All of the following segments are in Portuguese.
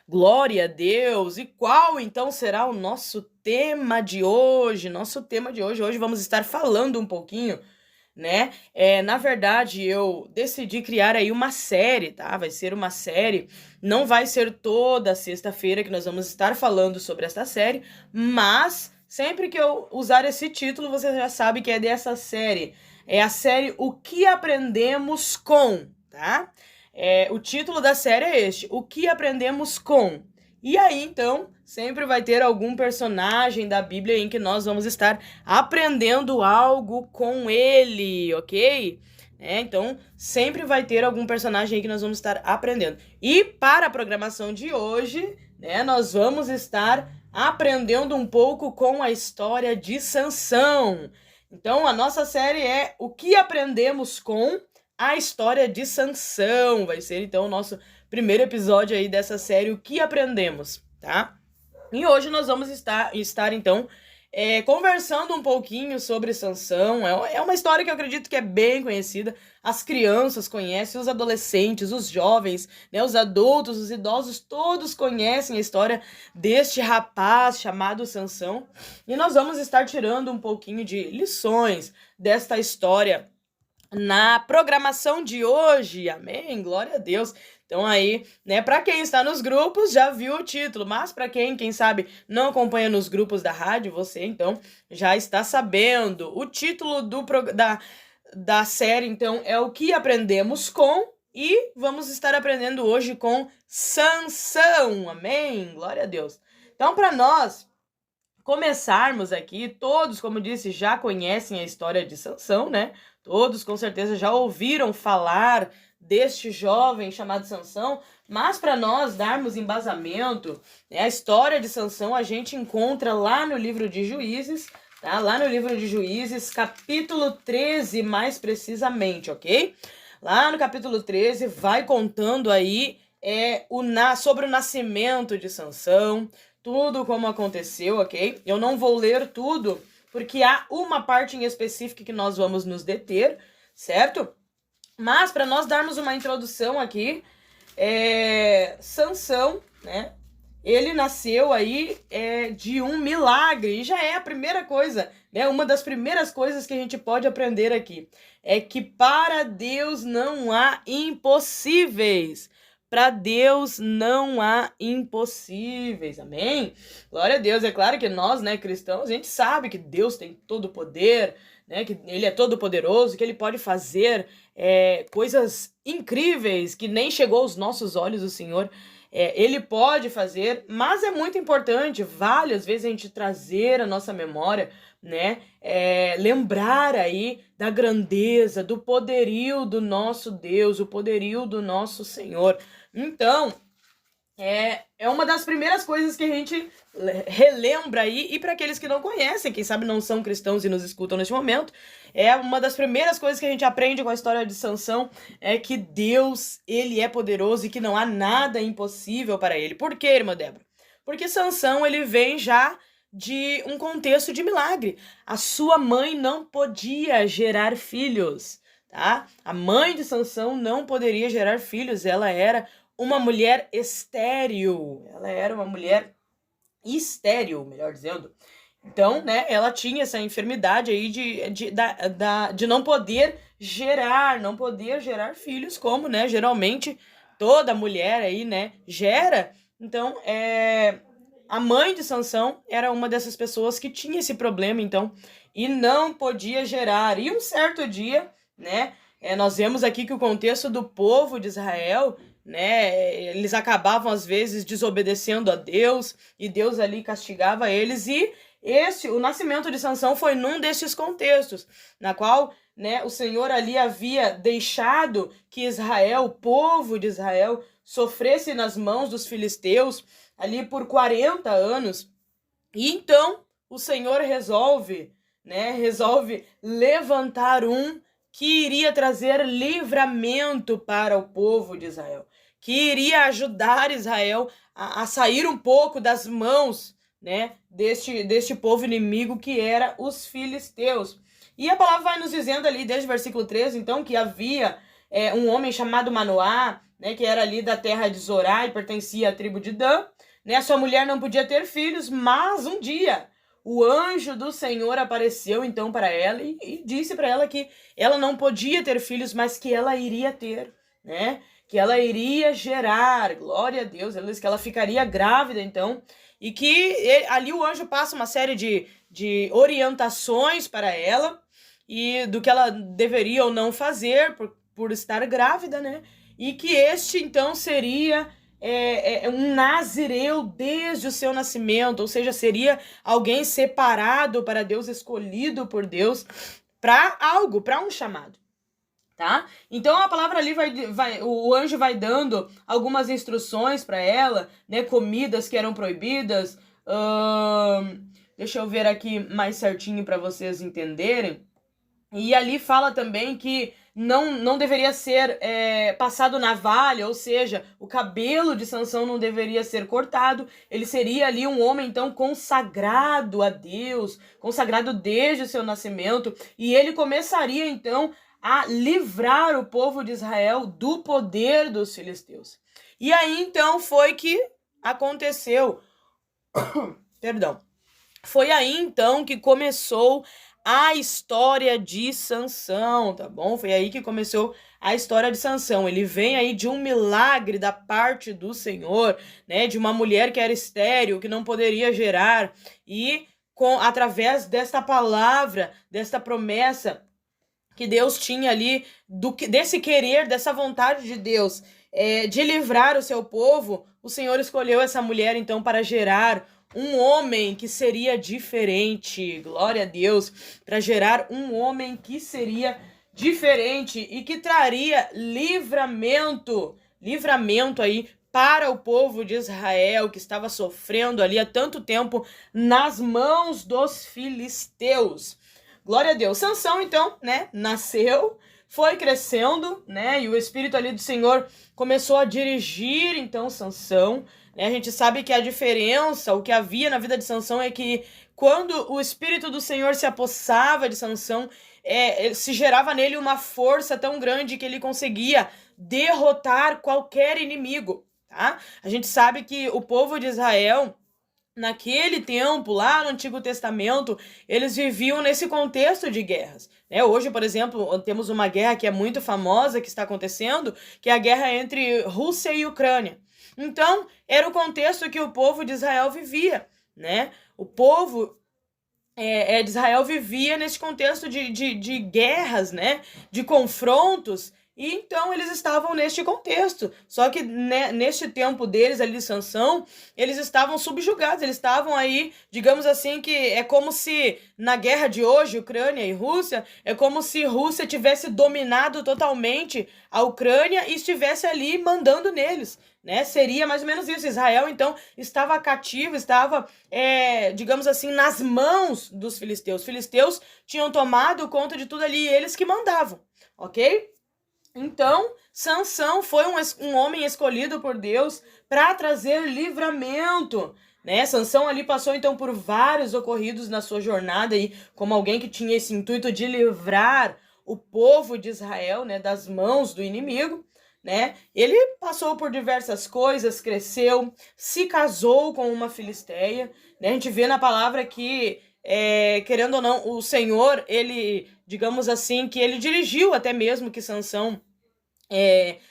Glória a Deus! E qual então será o nosso tema de hoje? Hoje vamos estar falando um pouquinho, né? Na verdade, eu decidi criar aí uma série, tá? Vai ser uma série, não vai ser toda sexta-feira que nós vamos estar falando sobre essa série, mas sempre que eu usar esse título, você já sabe que é dessa série. É a série O que Aprendemos com, tá? O título da série é este, O que Aprendemos com. E aí, então, sempre vai ter algum personagem da Bíblia em que nós vamos estar aprendendo algo com ele, ok? Então, sempre vai ter algum personagem aí que nós vamos estar aprendendo. E para a programação de hoje, né, nós vamos estar aprendendo um pouco com a história de Sansão. Então, a nossa série é O que Aprendemos com a História de Sansão. Vai ser, então, o nosso primeiro episódio aí dessa série, O que Aprendemos, tá? E hoje nós vamos estar então, conversando um pouquinho sobre Sansão. É uma história que eu acredito que é bem conhecida. As crianças conhecem, os adolescentes, os jovens, né, os adultos, os idosos, todos conhecem a história deste rapaz chamado Sansão. E nós vamos estar tirando um pouquinho de lições desta história na programação de hoje, amém? Glória a Deus. Então aí, né, para quem está nos grupos já viu o título, mas para quem sabe não acompanha nos grupos da rádio, você então já está sabendo. O título da série então é O que Aprendemos com, e vamos estar aprendendo hoje com Sansão, amém? Glória a Deus. Então, para nós começarmos aqui, todos, como disse, já conhecem a história de Sansão, né? Todos com certeza já ouviram falar deste jovem chamado Sansão, mas para nós darmos embasamento, né, a história de Sansão a gente encontra lá no livro de Juízes, tá? Lá no livro de Juízes, capítulo 13, mais precisamente, ok? Lá no capítulo 13 vai contando aí sobre o nascimento de Sansão, tudo como aconteceu, ok? Eu não vou ler tudo, porque há uma parte em específico que nós vamos nos deter, certo? Mas para nós darmos uma introdução aqui, Sansão, né? Ele nasceu aí de um milagre, e já é a primeira coisa, né? Uma das primeiras coisas que a gente pode aprender aqui é que para Deus não há impossíveis. Para Deus não há impossíveis, amém? Glória a Deus. É claro que nós, né, cristãos, a gente sabe que Deus tem todo o poder, né, que Ele é todo poderoso, que Ele pode fazer coisas incríveis que nem chegou aos nossos olhos o Senhor. Ele pode fazer, mas é muito importante, vale às vezes a gente trazer a nossa memória, né, lembrar aí da grandeza, do poderio do nosso Deus, o poderio do nosso Senhor. Então, é uma das primeiras coisas que a gente relembra aí, e para aqueles que não conhecem, quem sabe não são cristãos e nos escutam neste momento, uma das primeiras coisas que a gente aprende com a história de Sansão é que Deus, ele é poderoso e que não há nada impossível para ele. Por quê, irmã Débora? Porque Sansão, ele vem já de um contexto de milagre. A sua mãe não podia gerar filhos, tá? A mãe de Sansão não poderia gerar filhos, ela era uma mulher estéril. Ela era uma mulher estéril, melhor dizendo. Então, né, ela tinha essa enfermidade aí de não poder gerar filhos, como, né, geralmente toda mulher aí, né, gera. Então, a mãe de Sansão era uma dessas pessoas que tinha esse problema, então, e não podia gerar. E um certo dia, né, nós vemos aqui que o contexto do povo de Israel, né, eles acabavam às vezes desobedecendo a Deus, e Deus ali castigava eles, e o nascimento de Sansão foi num destes contextos, na qual, né, o Senhor ali havia deixado que Israel, o povo de Israel, sofresse nas mãos dos filisteus ali por 40 anos. E então o Senhor resolve levantar um que iria trazer livramento para o povo de Israel, que iria ajudar Israel a sair um pouco das mãos, né, deste povo inimigo que era os filisteus. E a palavra vai nos dizendo ali, desde o versículo 13, então, que havia um homem chamado Manoá, né, que era ali da terra de Zorá e pertencia à tribo de Dan, né, sua mulher não podia ter filhos, mas um dia o anjo do Senhor apareceu então para ela e disse para ela que ela não podia ter filhos, mas que ela iria ter, né, que ela iria gerar, glória a Deus, ela disse que ela ficaria grávida então, e que ali o anjo passa uma série de orientações para ela, e do que ela deveria ou não fazer por estar grávida, né? E que este, então, seria um nazireu desde o seu nascimento, ou seja, seria alguém separado para Deus, escolhido por Deus, para algo, para um chamado. Tá? Então a palavra ali o anjo vai dando algumas instruções para ela, né? Comidas que eram proibidas. Deixa eu ver aqui mais certinho para vocês entenderem. E ali fala também que não deveria ser passado navalha, ou seja, o cabelo de Sansão não deveria ser cortado. Ele seria ali um homem, então, consagrado a Deus, consagrado desde o seu nascimento. E ele começaria, então, a livrar o povo de Israel do poder dos filisteus. E aí, então, foi que aconteceu. Perdão. Foi aí, então, que começou a história de Sansão, tá bom? Foi aí que começou a história de Sansão. Ele vem aí de um milagre da parte do Senhor, né? De uma mulher que era estéril, que não poderia gerar. E através desta palavra, desta promessa que Deus tinha ali, desse querer, dessa vontade de Deus, de livrar o seu povo, o Senhor escolheu essa mulher, então, para gerar um homem que seria diferente, glória a Deus, para gerar um homem que seria diferente e que traria livramento aí para o povo de Israel, que estava sofrendo ali há tanto tempo nas mãos dos filisteus. Glória a Deus. Sansão, então, né, nasceu, foi crescendo, né, e o Espírito ali do Senhor começou a dirigir, então, Sansão, né. A gente sabe que a diferença, o que havia na vida de Sansão é que quando o Espírito do Senhor se apossava de Sansão, se gerava nele uma força tão grande que ele conseguia derrotar qualquer inimigo, tá? A gente sabe que o povo de Israel, naquele tempo, lá no Antigo Testamento, eles viviam nesse contexto de guerras, né? Hoje, por exemplo, temos uma guerra que é muito famosa, que está acontecendo, que é a guerra entre Rússia e Ucrânia. Então, era o contexto que o povo de Israel vivia, né? O povo de Israel vivia nesse contexto de guerras, né? De confrontos. E então eles estavam neste contexto. Só que neste tempo deles, ali de Sansão, eles estavam subjugados. Eles estavam aí, digamos assim, que é como se na guerra de hoje, Ucrânia e Rússia, é como se Rússia tivesse dominado totalmente a Ucrânia e estivesse ali mandando neles, né? Seria mais ou menos isso. Israel, então, estava cativo, estava, digamos assim, nas mãos dos filisteus. Os filisteus tinham tomado conta de tudo ali e eles que mandavam, ok? Então, Sansão foi um homem escolhido por Deus para trazer livramento, né? Sansão ali passou então por vários ocorridos na sua jornada aí, como alguém que tinha esse intuito de livrar o povo de Israel, né, das mãos do inimigo, né? Ele passou por diversas coisas, cresceu, se casou com uma filisteia, né? A gente vê na palavra que, querendo ou não, o Senhor, ele, digamos assim, que ele dirigiu até mesmo que Sansão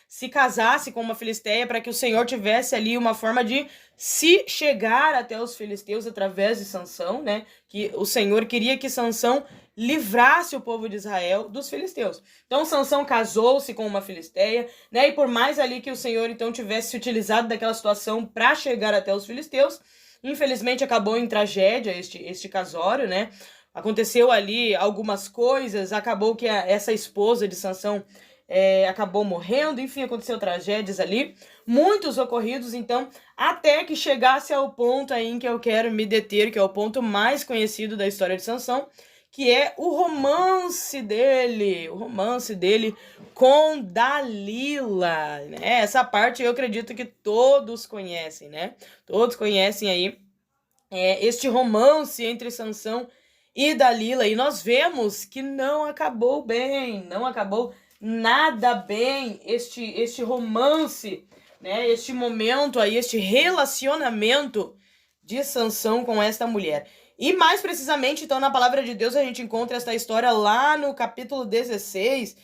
se casasse com uma filisteia para que o Senhor tivesse ali uma forma de se chegar até os filisteus através de Sansão, né? Que o Senhor queria que Sansão livrasse o povo de Israel dos filisteus. Então Sansão casou-se com uma filisteia, né? E por mais ali que o Senhor então tivesse se utilizado daquela situação para chegar até os filisteus, infelizmente acabou em tragédia este casório, né? Aconteceu ali algumas coisas, acabou que essa esposa de Sansão acabou morrendo, enfim, aconteceu tragédias ali, muitos ocorridos, então, até que chegasse ao ponto aí em que eu quero me deter, que é o ponto mais conhecido da história de Sansão, que é o romance dele com Dalila, né? Essa parte eu acredito que todos conhecem, né? Todos conhecem aí este romance entre Sansão e Dalila, e nós vemos que não acabou bem, não acabou nada bem este romance, né? Este momento aí, este relacionamento de Sansão com esta mulher. E mais precisamente, então, na palavra de Deus, a gente encontra esta história lá no capítulo 16,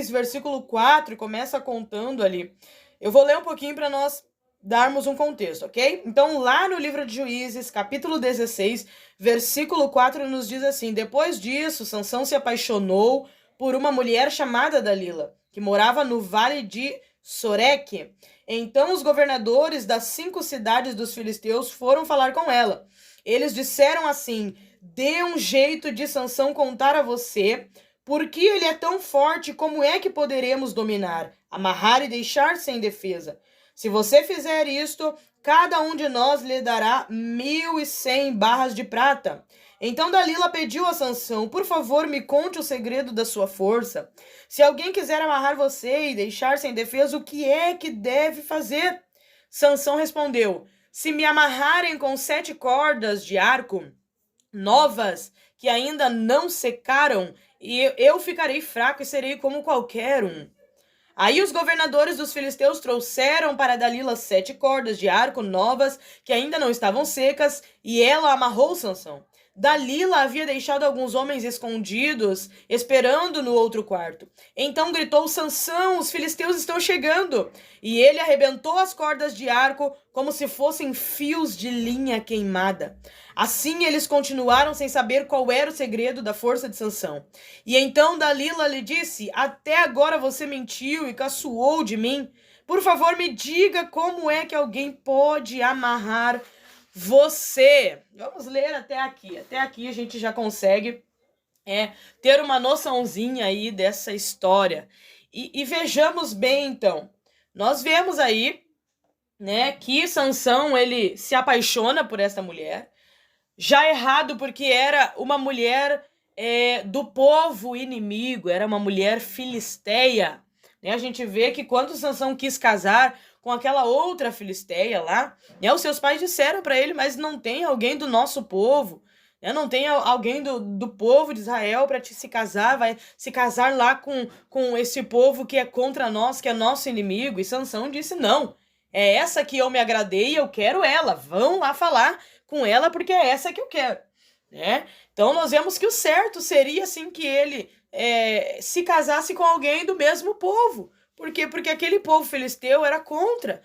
versículo 4, e começa contando ali. Eu vou ler um pouquinho para nós darmos um contexto, ok? Então, lá no livro de Juízes, capítulo 16, versículo 4, nos diz assim: depois disso, Sansão se apaixonou por uma mulher chamada Dalila, que morava no vale de Soreque. Então os governadores das 5 cidades dos filisteus foram falar com ela. Eles disseram assim: dê um jeito de Sansão contar a você, porque ele é tão forte, como é que poderemos dominar, amarrar e deixar sem defesa? Se você fizer isto, cada um de nós lhe dará 1.100 barras de prata. Então Dalila pediu a Sansão: por favor, me conte o segredo da sua força. Se alguém quiser amarrar você e deixar sem defesa, o que é que deve fazer? Sansão respondeu: se me amarrarem com 7 cordas de arco novas, que ainda não secaram, eu ficarei fraco e serei como qualquer um. Aí os governadores dos filisteus trouxeram para Dalila 7 cordas de arco novas, que ainda não estavam secas, e ela amarrou Sansão. Dalila havia deixado alguns homens escondidos, esperando no outro quarto. Então gritou: Sansão, os filisteus estão chegando! E ele arrebentou as cordas de arco como se fossem fios de linha queimada. Assim eles continuaram sem saber qual era o segredo da força de Sansão. E então Dalila lhe disse: até agora você mentiu e caçoou de mim. Por favor, me diga como é que alguém pode amarrar você. Vamos ler até aqui. Até aqui a gente já consegue ter uma noçãozinha aí dessa história. E vejamos bem, então. Nós vemos aí, né, que Sansão, ele se apaixona por esta mulher. Já errado, porque era uma mulher do povo inimigo, era uma mulher filisteia. Né? A gente vê que quando Sansão quis casar com aquela outra filisteia lá, né, os seus pais disseram para ele: mas não tem alguém do nosso povo, né, não tem alguém do povo de Israel para te se casar, vai se casar lá com esse povo que é contra nós, que é nosso inimigo. E Sansão disse: não, é essa que eu me agradei e eu quero ela, vão lá falar com ela, porque é essa que eu quero. Né? Então nós vemos que o certo seria assim que ele se casasse com alguém do mesmo povo. Por quê? Porque aquele povo filisteu era contra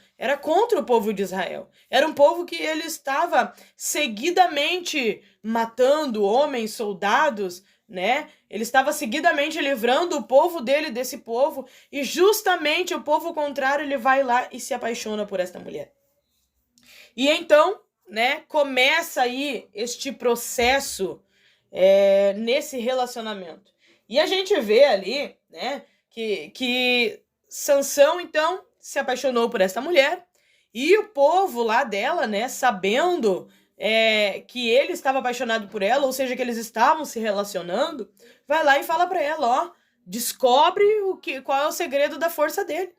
o povo de Israel. Era um povo que ele estava seguidamente matando homens, soldados, né? Ele estava seguidamente livrando o povo dele desse povo, e justamente o povo contrário, ele vai lá e se apaixona por esta mulher. E então, né, começa aí este processo nesse relacionamento. E a gente vê ali, né, que Sansão, então, se apaixonou por essa mulher, e o povo lá dela, né, sabendo que ele estava apaixonado por ela, ou seja, que eles estavam se relacionando, vai lá e fala para ela: ó, descobre qual é o segredo da força dele.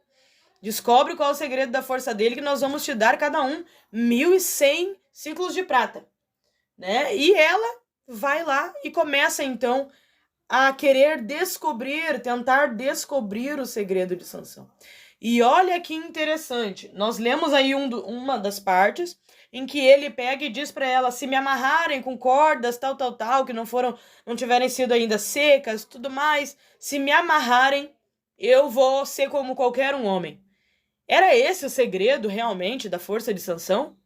Descobre qual é o segredo da força dele, que nós vamos te dar cada um 1.100 ciclos de prata. Né? E ela vai lá e começa, então, a querer tentar descobrir o segredo de Sansão. E olha que interessante, nós lemos aí uma das partes em que ele pega e diz para ela: se me amarrarem com cordas, tal, que não tiverem sido ainda secas, tudo mais, se me amarrarem, eu vou ser como qualquer um homem. Era esse o segredo realmente da força de Sansão?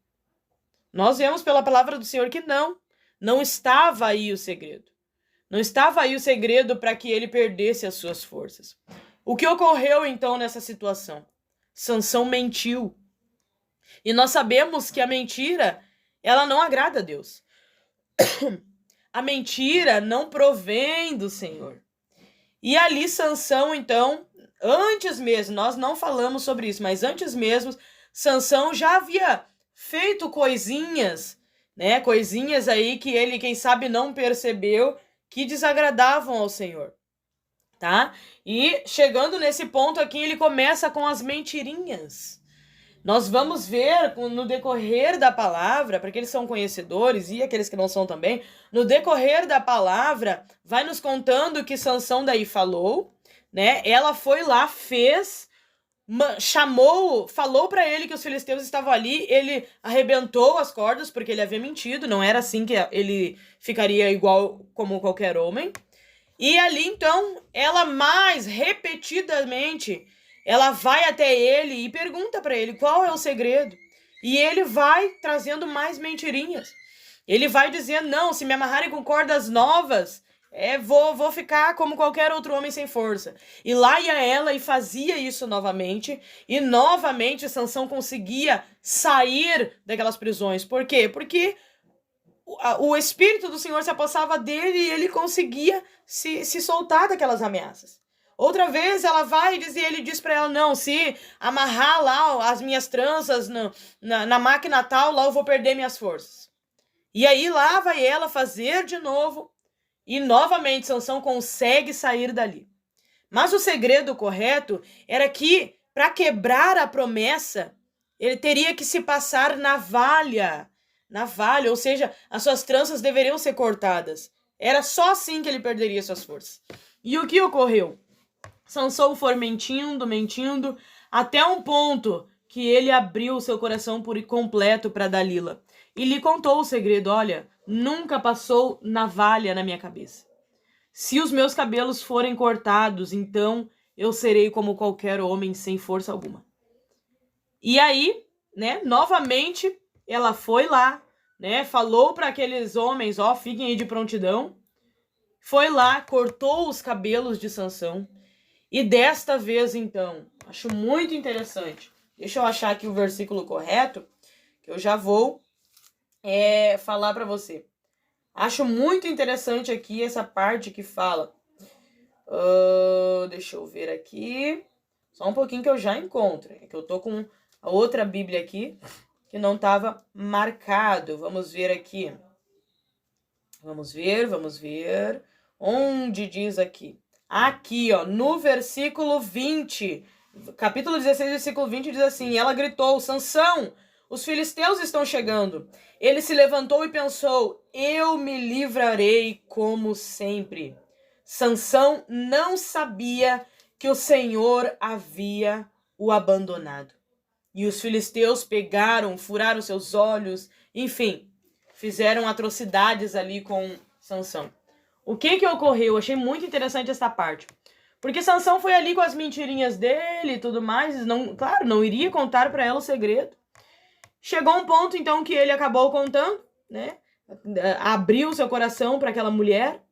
Nós vemos pela palavra do Senhor que não estava aí o segredo. Não estava aí o segredo para que ele perdesse as suas forças. O que ocorreu então nessa situação? Sansão mentiu. E nós sabemos que a mentira, ela não agrada a Deus. A mentira não provém do Senhor. E ali Sansão, então, antes mesmo, nós não falamos sobre isso, mas antes mesmo, Sansão já havia feito coisinhas, né? Coisinhas aí que ele, quem sabe, não percebeu, que desagradavam ao Senhor, tá? E chegando nesse ponto aqui, ele começa com as mentirinhas, Nós vamos ver no decorrer da palavra, para aqueles que são conhecedores e aqueles que não são também, no decorrer da palavra, vai nos contando que Sansão daí falou, né? Ela foi lá, fez, chamou, falou para ele que os filisteus estavam ali, ele arrebentou as cordas porque ele havia mentido, não era assim que ele ficaria igual como qualquer homem. E ali então, ela mais repetidamente, ela vai até ele e pergunta para ele qual é o segredo. E ele vai trazendo mais mentirinhas. Ele vai dizendo, não, se me amarrarem com cordas novas, vou ficar como qualquer outro homem sem força. E lá ia ela e fazia isso novamente. E novamente Sansão conseguia sair daquelas prisões. Por quê? Porque o Espírito do Senhor se apossava dele e ele conseguia se soltar daquelas ameaças. Outra vez ela vai e ele diz para ela, não, se amarrar lá as minhas tranças na máquina tal, lá eu vou perder minhas forças. E aí lá vai ela fazer de novo e novamente Sansão consegue sair dali. Mas o segredo correto era que para quebrar a promessa, ele teria que se passar navalha, ou seja, as suas tranças deveriam ser cortadas. Era só assim que ele perderia suas forças. E o que ocorreu? Sansão foi mentindo, até um ponto que ele abriu seu coração por completo para Dalila. E lhe contou o segredo, olha, nunca passou navalha na minha cabeça. Se os meus cabelos forem cortados, então eu serei como qualquer homem sem força alguma. E aí, né, novamente, ela foi lá, né, falou para aqueles homens, ó, fiquem aí de prontidão. Foi lá, cortou os cabelos de Sansão. E desta vez, então, acho muito interessante. Deixa eu achar aqui o versículo correto, que eu já vou falar para você. Acho muito interessante aqui essa parte que fala. Deixa eu ver aqui. Só um pouquinho que eu já encontro. É que eu tô com a outra Bíblia aqui que não estava marcado. Vamos ver aqui. Vamos ver. Onde diz aqui? Aqui, ó, no versículo 20. Capítulo 16, versículo 20 diz assim: ela gritou, Sansão, os filisteus estão chegando. Ele se levantou e pensou, eu me livrarei como sempre. Sansão não sabia que o Senhor havia o abandonado. E os filisteus pegaram, furaram seus olhos, enfim, fizeram atrocidades ali com Sansão. O que ocorreu? Eu achei muito interessante essa parte. Porque Sansão foi ali com as mentirinhas dele e tudo mais, claro, não iria contar para ela o segredo. Chegou um ponto, então, que ele acabou contando, né? Abriu seu coração para aquela mulher.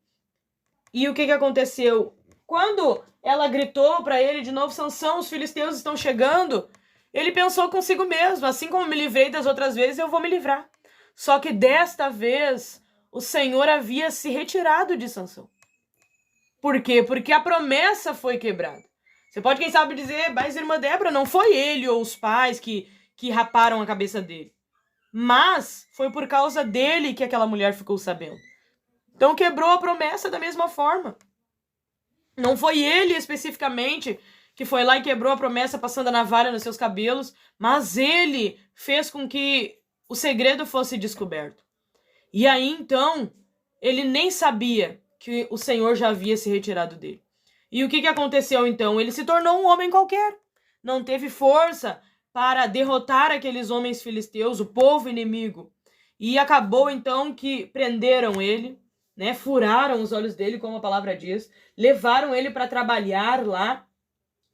E o que aconteceu? Quando ela gritou para ele de novo, Sansão, os filisteus estão chegando, ele pensou consigo mesmo, assim como me livrei das outras vezes, eu vou me livrar. Só que desta vez, o Senhor havia se retirado de Sansão. Por quê? Porque a promessa foi quebrada. Você pode, quem sabe, dizer, mas irmã Débora, não foi ele ou os pais que raparam a cabeça dele. Mas foi por causa dele que aquela mulher ficou sabendo. Então quebrou a promessa da mesma forma. Não foi ele especificamente que foi lá e quebrou a promessa passando a navalha nos seus cabelos, mas ele fez com que o segredo fosse descoberto. E aí, então, ele nem sabia que o Senhor já havia se retirado dele. E o que aconteceu, então? Ele se tornou um homem qualquer. Não teve força para derrotar aqueles homens filisteus, o povo inimigo. E acabou, então, que prenderam ele, né? Furaram os olhos dele, como a palavra diz. Levaram ele para trabalhar lá,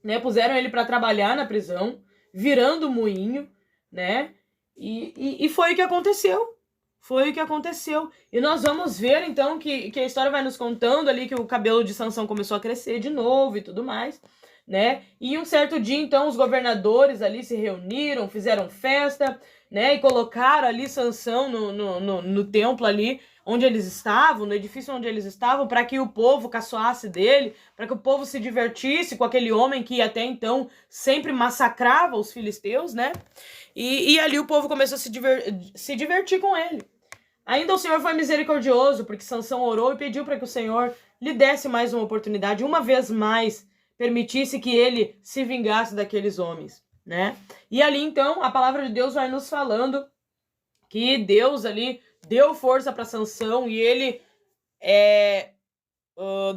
né? Puseram ele para trabalhar na prisão, virando moinho, né? E foi o que aconteceu. Foi o que aconteceu. E nós vamos ver, então, que a história vai nos contando ali que o cabelo de Sansão começou a crescer de novo e tudo mais, né? E um certo dia, então, os governadores ali se reuniram, fizeram festa, né? E colocaram ali Sansão no templo ali, onde eles estavam, no edifício onde eles estavam, para que o povo caçoasse dele, para que o povo se divertisse com aquele homem que até então sempre massacrava os filisteus, né? E ali o povo começou a se divertir com ele. Ainda o Senhor foi misericordioso, porque Sansão orou e pediu para que o Senhor lhe desse mais uma oportunidade, uma vez mais, permitisse que ele se vingasse daqueles homens. né? E ali, então, a palavra de Deus vai nos falando que Deus ali deu força para Sansão e ele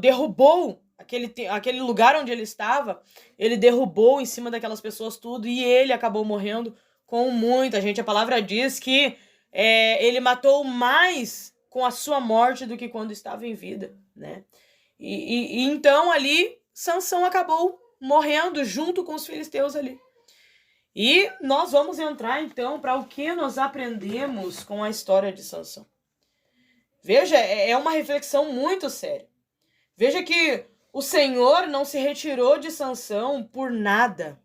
derrubou aquele lugar onde ele estava, ele derrubou em cima daquelas pessoas tudo e ele acabou morrendo com muita gente. A palavra diz que ele matou mais com a sua morte do que quando estava em vida, né? E então ali Sansão acabou morrendo junto com os filisteus ali. E nós vamos entrar então para o que nós aprendemos com a história de Sansão. Veja, é uma reflexão muito séria. Veja que o Senhor não se retirou de Sansão por nada,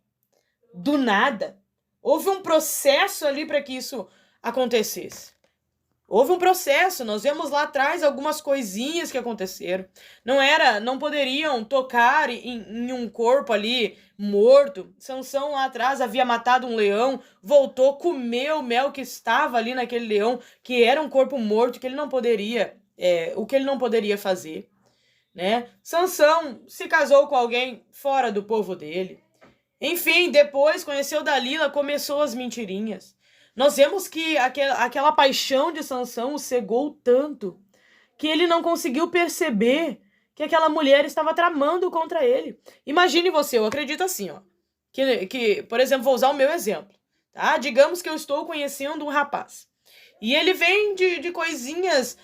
do nada. Houve um processo ali para que isso acontecesse. Houve um processo, nós vemos lá atrás algumas coisinhas que aconteceram. Não poderiam tocar em um corpo ali morto. Sansão lá atrás havia matado um leão, voltou, comeu o mel que estava ali naquele leão, que era um corpo morto, que ele não poderia, o que ele não poderia fazer, né? Sansão se casou com alguém fora do povo dele. Enfim, depois conheceu Dalila, começou as mentirinhas. Nós vemos que aquela paixão de Sansão o cegou tanto que ele não conseguiu perceber que aquela mulher estava tramando contra ele. Imagine você, eu acredito assim, ó, que por exemplo, vou usar o meu exemplo, tá? Digamos que eu estou conhecendo um rapaz e ele vem de coisinhas,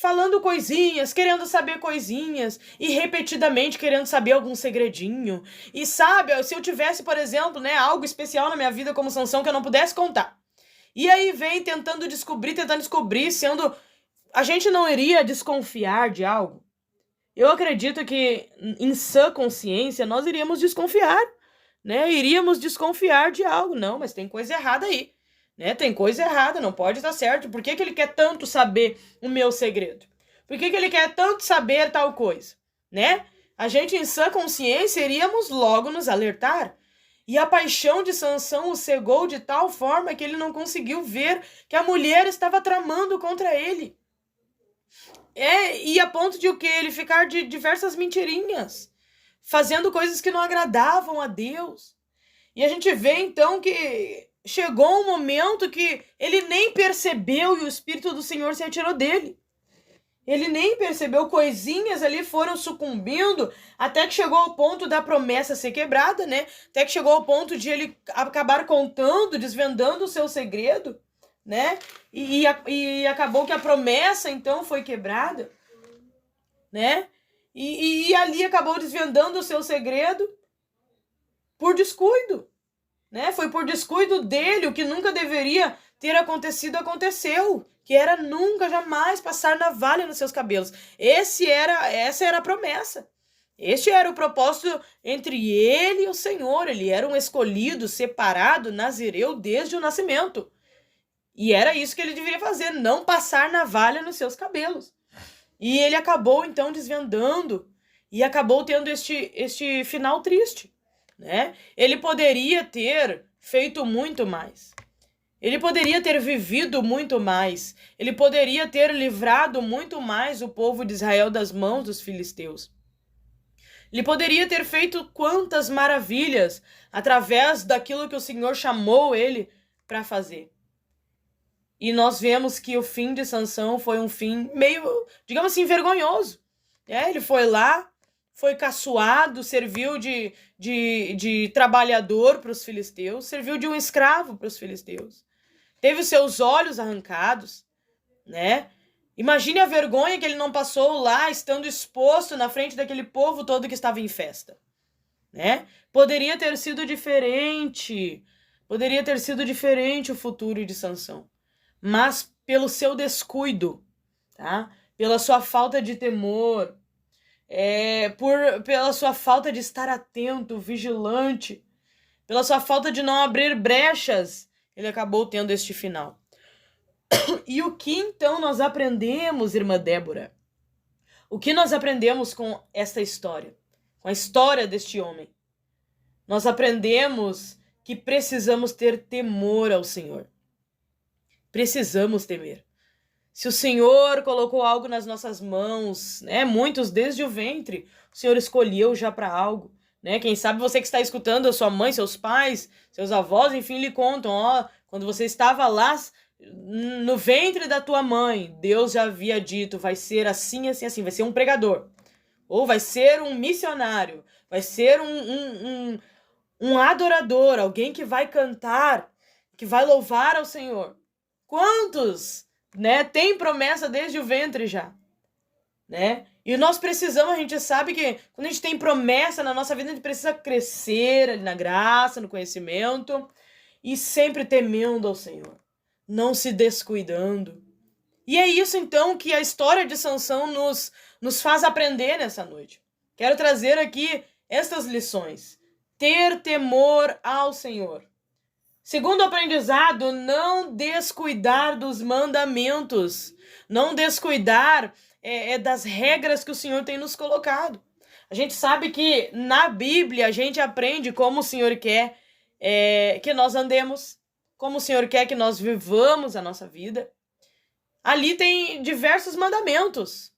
falando coisinhas, querendo saber coisinhas, e repetidamente querendo saber algum segredinho. E sabe, se eu tivesse, por exemplo, né, algo especial na minha vida como Sansão que eu não pudesse contar. E aí vem tentando descobrir, sendo... A gente não iria desconfiar de algo? Eu acredito que, em sã consciência, nós iríamos desconfiar, né? Iríamos desconfiar de algo. Não, mas tem coisa errada aí. Né? Tem coisa errada, não pode estar certo. Por que ele quer tanto saber o meu segredo? Por que ele quer tanto saber tal coisa? Né? A gente, em sã consciência, iríamos logo nos alertar. E a paixão de Sansão o cegou de tal forma que ele não conseguiu ver que a mulher estava tramando contra ele. E a ponto de o quê? Ele ficar de diversas mentirinhas, fazendo coisas que não agradavam a Deus. E a gente vê, então, que chegou um momento que ele nem percebeu e o Espírito do Senhor se retirou dele. Ele nem percebeu, coisinhas ali foram sucumbindo, até que chegou ao ponto da promessa ser quebrada, né? Até que chegou ao ponto de ele acabar contando, desvendando o seu segredo, né? E acabou que a promessa, então, foi quebrada, né? E ali acabou desvendando o seu segredo por descuido. Né? Foi por descuido dele, o que nunca deveria ter acontecido, aconteceu. Que era nunca, jamais passar navalha nos seus cabelos. Essa era a promessa. Este era o propósito entre ele e o Senhor. Ele era um escolhido, separado, nazireu desde o nascimento. E era isso que ele deveria fazer, não passar navalha nos seus cabelos. E ele acabou, então, desvendando e acabou tendo este final triste. Né? Ele poderia ter feito muito mais. Ele poderia ter vivido muito mais. Ele poderia ter livrado muito mais o povo de Israel das mãos dos filisteus. Ele poderia ter feito quantas maravilhas através daquilo que o Senhor chamou ele para fazer. E nós vemos que o fim de Sansão foi um fim meio, digamos assim, vergonhoso. Ele foi lá, foi caçoado, serviu de trabalhador para os filisteus, serviu de um escravo para os filisteus. Teve os seus olhos arrancados, né? Imagine a vergonha que ele não passou lá, estando exposto na frente daquele povo todo que estava em festa, né? Poderia ter sido diferente o futuro de Sansão, mas pelo seu descuido, tá? Pela sua falta de temor, pela sua falta de estar atento, vigilante, pela sua falta de não abrir brechas, ele acabou tendo este final. E o que então nós aprendemos, irmã Débora? O que nós aprendemos com esta história? Com a história deste homem? Nós aprendemos que precisamos ter temor ao Senhor. Precisamos temer. Se o Senhor colocou algo nas nossas mãos, né? Muitos desde o ventre, o Senhor escolheu já para algo. né? Quem sabe você que está escutando, a sua mãe, seus pais, seus avós, enfim, lhe contam, ó, quando você estava lá no ventre da tua mãe, Deus já havia dito, vai ser assim, assim, assim, vai ser um pregador, ou vai ser um missionário, vai ser um adorador, alguém que vai cantar, que vai louvar ao Senhor. Quantos, né, tem promessa desde o ventre já, né? E nós precisamos, a gente sabe que quando a gente tem promessa na nossa vida, a gente precisa crescer ali na graça, no conhecimento e sempre temendo ao Senhor, não se descuidando. E é isso então que a história de Sansão nos faz aprender nessa noite. Quero trazer aqui estas lições. Ter temor ao Senhor. Segundo aprendizado, não descuidar dos mandamentos. Não descuidar das regras que o Senhor tem nos colocado. A gente sabe que na Bíblia a gente aprende como o Senhor quer que nós andemos, como o Senhor quer que nós vivamos a nossa vida. Ali tem diversos mandamentos.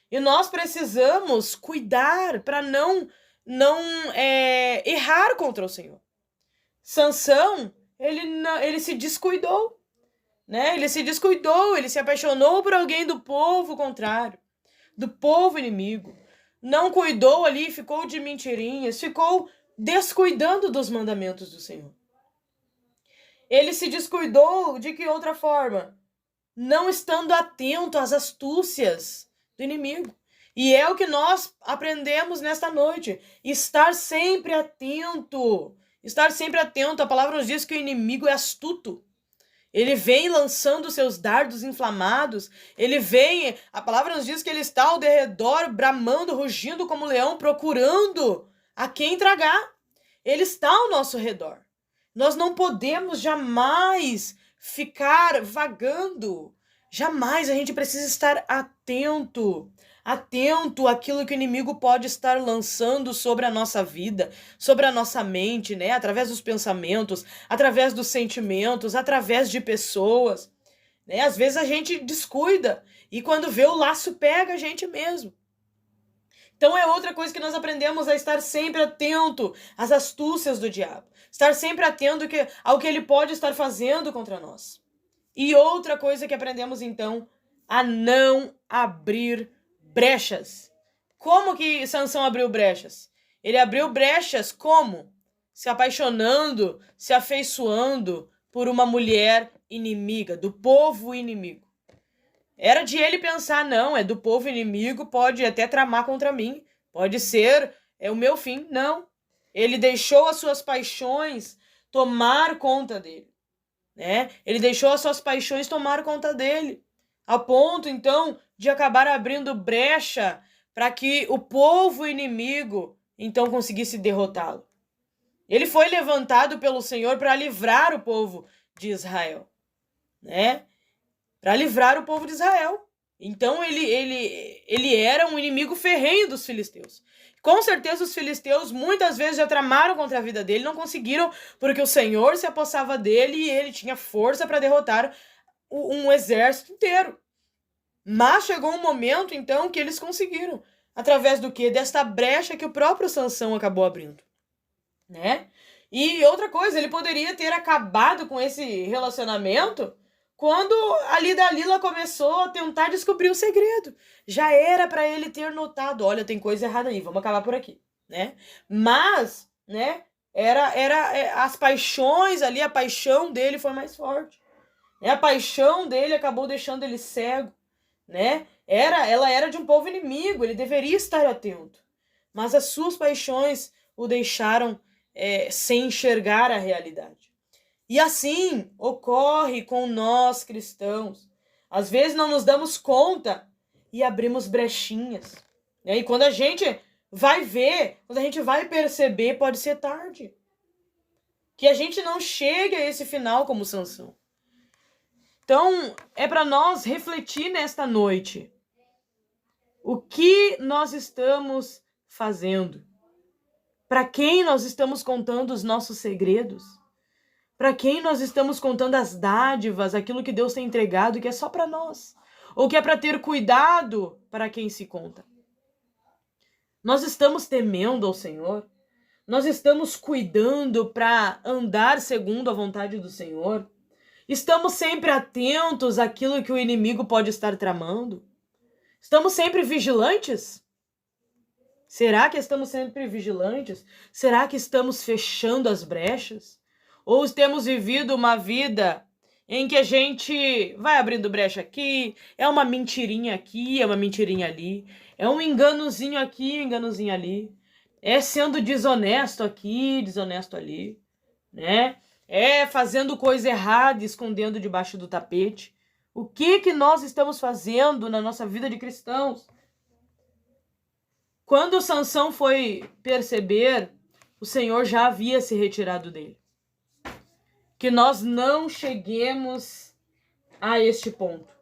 E nós precisamos cuidar para não errar contra o Senhor. Sansão, ele se descuidou, né? Ele se descuidou, ele se apaixonou por alguém do povo contrário, do povo inimigo. Não cuidou ali, ficou de mentirinhas, ficou descuidando dos mandamentos do Senhor. Ele se descuidou de que outra forma? Não estando atento às astúcias do inimigo. E é o que nós aprendemos nesta noite. Estar sempre atento. Estar sempre atento. A palavra nos diz que o inimigo é astuto. Ele vem lançando seus dardos inflamados. Ele vem... A palavra nos diz que ele está ao derredor, bramando, rugindo como um leão, procurando a quem tragar. Ele está ao nosso redor. Nós não podemos jamais ficar vagando. Jamais, a gente precisa estar atento àquilo que o inimigo pode estar lançando sobre a nossa vida, sobre a nossa mente, né? Através dos pensamentos, através dos sentimentos, através de pessoas, né? Às vezes a gente descuida e quando vê o laço pega a gente mesmo. Então é outra coisa que nós aprendemos a estar sempre atento às astúcias do diabo. Estar sempre atento ao que ele pode estar fazendo contra nós. E outra coisa que aprendemos então, a não abrir brechas. Como que Sansão abriu brechas? Ele abriu brechas como? Se apaixonando, se afeiçoando por uma mulher inimiga, do povo inimigo. Era de ele pensar, não, é do povo inimigo, pode até tramar contra mim, pode ser o meu fim. Não. Ele deixou as suas paixões tomar conta dele, né? Ele deixou as suas paixões tomar conta dele, a ponto, então, de acabar abrindo brecha para que o povo inimigo, então, conseguisse derrotá-lo. Ele foi levantado pelo Senhor para livrar o povo de Israel, né? Para livrar o povo de Israel. Então ele era um inimigo ferrenho dos filisteus. Com certeza os filisteus muitas vezes já tramaram contra a vida dele, não conseguiram, porque o Senhor se apossava dele e ele tinha força para derrotar um exército inteiro. Mas chegou um momento, então, que eles conseguiram. Através do quê? Desta brecha que o próprio Sansão acabou abrindo, né? E outra coisa, ele poderia ter acabado com esse relacionamento quando ali Dalila começou a tentar descobrir o segredo. Já era para ele ter notado, olha, tem coisa errada aí, vamos acabar por aqui, né? Mas, né, as paixões ali, a paixão dele foi mais forte. A paixão dele acabou deixando ele cego, né? Ela era de um povo inimigo, ele deveria estar atento. Mas as suas paixões o deixaram sem enxergar a realidade. E assim ocorre com nós cristãos. Às vezes não nos damos conta e abrimos brechinhas, né? E quando a gente vai ver, quando a gente vai perceber, pode ser tarde. Que a gente não chegue a esse final como Sansão. Então, é para nós refletir nesta noite. O que nós estamos fazendo? Para quem nós estamos contando os nossos segredos? Para quem nós estamos contando as dádivas, aquilo que Deus tem entregado, que é só para nós? Ou que é para ter cuidado para quem se conta? Nós estamos temendo ao Senhor? Nós estamos cuidando para andar segundo a vontade do Senhor? Estamos sempre atentos àquilo que o inimigo pode estar tramando? Estamos sempre vigilantes? Será que estamos sempre vigilantes? Será que estamos fechando as brechas? Ou temos vivido uma vida em que a gente vai abrindo brecha aqui, é uma mentirinha aqui, é uma mentirinha ali, é um enganozinho aqui, um enganozinho ali, é sendo desonesto aqui, desonesto ali, né? É fazendo coisa errada, escondendo debaixo do tapete. O que nós estamos fazendo na nossa vida de cristãos? Quando Sansão foi perceber, o Senhor já havia se retirado dele. Que nós não cheguemos a este ponto.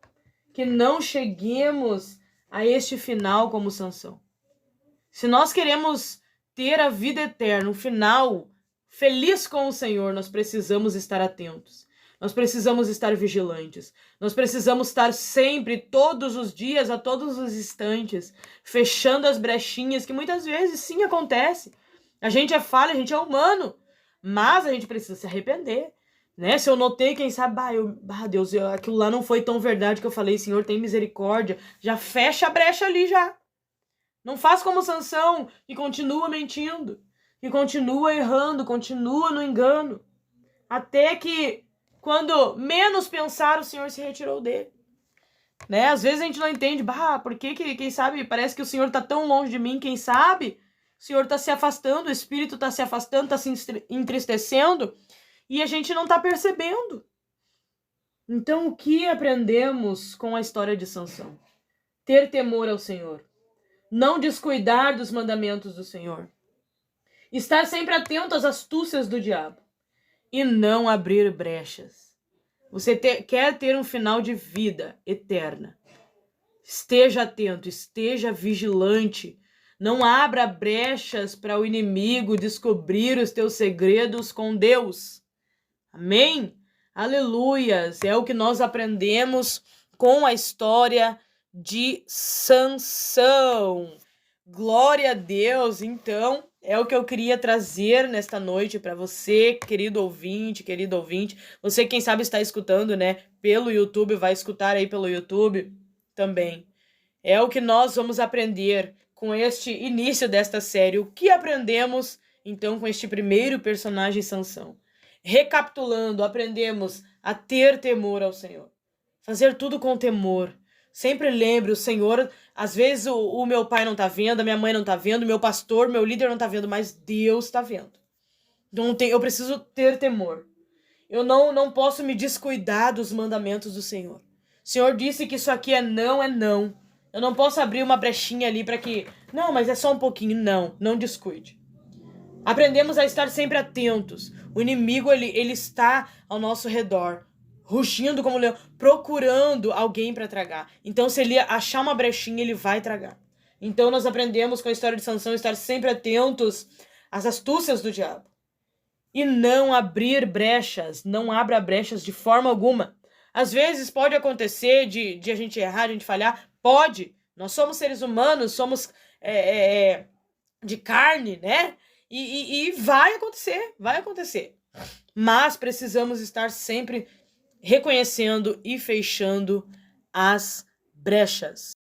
Que não cheguemos a este final como Sansão. Se nós queremos ter a vida eterna, um final feliz com o Senhor, nós precisamos estar atentos. Nós precisamos estar vigilantes. Nós precisamos estar sempre, todos os dias, a todos os instantes, fechando as brechinhas que muitas vezes sim acontece. A gente é falha, a gente é humano, mas a gente precisa se arrepender, né? Se eu notei, quem sabe, Deus, aquilo lá não foi tão verdade que eu falei, Senhor, tem misericórdia, já fecha a brecha ali já. Não faz como Sansão, que continua mentindo, que continua errando, continua no engano, até que quando menos pensar, o Senhor se retirou dele. Né? Às vezes a gente não entende, por que, quem sabe, parece que o Senhor está tão longe de mim, quem sabe, o Senhor está se afastando, o Espírito está se afastando, está se entristecendo, e a gente não está percebendo. Então, o que aprendemos com a história de Sansão? Ter temor ao Senhor. Não descuidar dos mandamentos do Senhor. Estar sempre atento às astúcias do diabo. E não abrir brechas. Você quer ter um final de vida eterna. Esteja atento, esteja vigilante. Não abra brechas para o inimigo descobrir os teus segredos com Deus. Amém? Aleluias! É o que nós aprendemos com a história de Sansão. Glória a Deus! Então, é o que eu queria trazer nesta noite para você, querido ouvinte. Você, quem sabe, está escutando, né? Pelo YouTube, vai escutar aí pelo YouTube também. É o que nós vamos aprender com este início desta série. O que aprendemos, então, com este primeiro personagem, Sansão? Recapitulando, aprendemos a ter temor ao Senhor. Fazer tudo com temor. Sempre lembre, o Senhor, às vezes o meu pai não tá vendo, a minha mãe não tá vendo, meu pastor, meu líder não tá vendo, mas Deus tá vendo. Então eu preciso ter temor. Eu não posso me descuidar dos mandamentos do Senhor. O Senhor disse que isso aqui é não, é não. Eu não posso abrir uma brechinha ali para que... Não, mas é só um pouquinho. Não descuide. Aprendemos a estar sempre atentos. O inimigo, ele está ao nosso redor, rugindo como leão, procurando alguém para tragar. Então, se ele achar uma brechinha, ele vai tragar. Então, nós aprendemos com a história de Sansão estar sempre atentos às astúcias do diabo. E não abrir brechas, não abra brechas de forma alguma. Às vezes pode acontecer de a gente errar, a gente falhar. Pode. Nós somos seres humanos, somos de carne, né? E vai acontecer. Mas precisamos estar sempre reconhecendo e fechando as brechas.